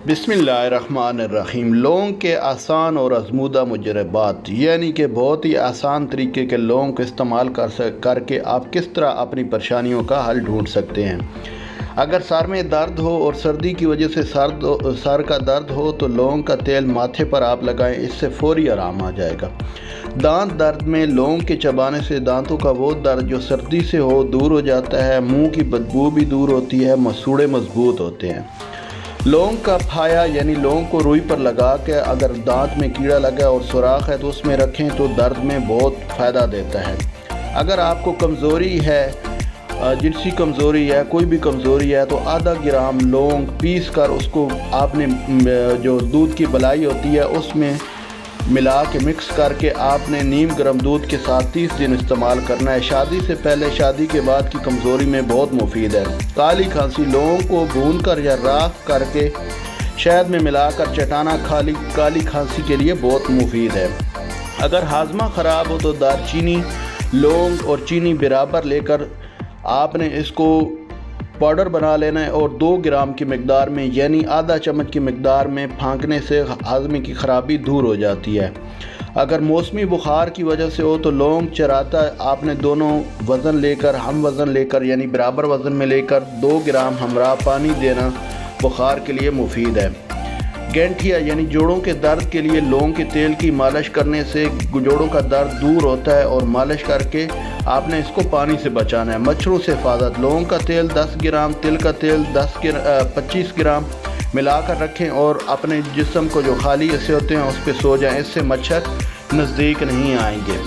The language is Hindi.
बिस्मिल्लाहिर्रहमानिर्रहीम। लौंग के आसान और आजमूदा मुजरबात, यानी कि बहुत ही आसान तरीके के लौंग का इस्तेमाल करके आप किस तरह अपनी परेशानियों का हल ढूंढ सकते हैं। अगर सर में दर्द हो और सर्दी की वजह से सर का दर्द हो तो लौंग का तेल माथे पर आप लगाएं, इससे फौरी आराम आ जाएगा। दांत दर्द में लौंग के चबाने से दांतों का वो दर्द जो सर्दी से हो दूर हो जाता है। मुंह की बदबू भी दूर होती है, मसूड़े मजबूत होते हैं। लौंग का फाया यानी लौंग को रुई पर लगा के अगर दांत में कीड़ा लगा और सुराख है तो उसमें रखें तो दर्द में बहुत फ़ायदा देता है। अगर आपको कमज़ोरी है, जिनसी कमज़ोरी है, कोई भी कमज़ोरी है, तो आधा ग्राम लौंग पीस कर उसको आपने जो दूध की बलाई होती है उसमें मिला के मिक्स करके आपने नीम गर्म दूध के साथ 30 दिन इस्तेमाल करना है। शादी से पहले, शादी के बाद की कमज़ोरी में बहुत मुफीद है। काली खांसी, लौंग को भूनकर या राख करके शहद में मिलाकर चटाना काली खांसी के लिए बहुत मुफीद है। अगर हाजमा ख़राब हो तो दालचीनी, लौंग और चीनी बराबर लेकर आपने इसको पाउडर बना लेना है और 2 ग्राम की मकदार में यानी आधा चम्मच की मकदार में फांकने से हाजमे की ख़राबी दूर हो जाती है। अगर मौसमी बुखार की वजह से हो तो लौंग चराता आपने दोनों वज़न लेकर, हम वज़न लेकर यानी बराबर वज़न में लेकर 2 ग्राम हमरा पानी देना बुखार के लिए मुफीद है। गैंठिया यानी जोड़ों के दर्द के लिए लौंग के तेल की मालिश करने से जोड़ों का दर्द दूर होता है और मालिश करके आपने इसको पानी से बचाना है। मच्छरों से हिफाजत, लौंग का तेल 10 ग्राम, तिल का तेल 25 ग्राम मिलाकर रखें और अपने जिस्म को जो खाली हिस्से होते हैं उस पर सो जाएं, इससे मच्छर नज़दीक नहीं आएंगे।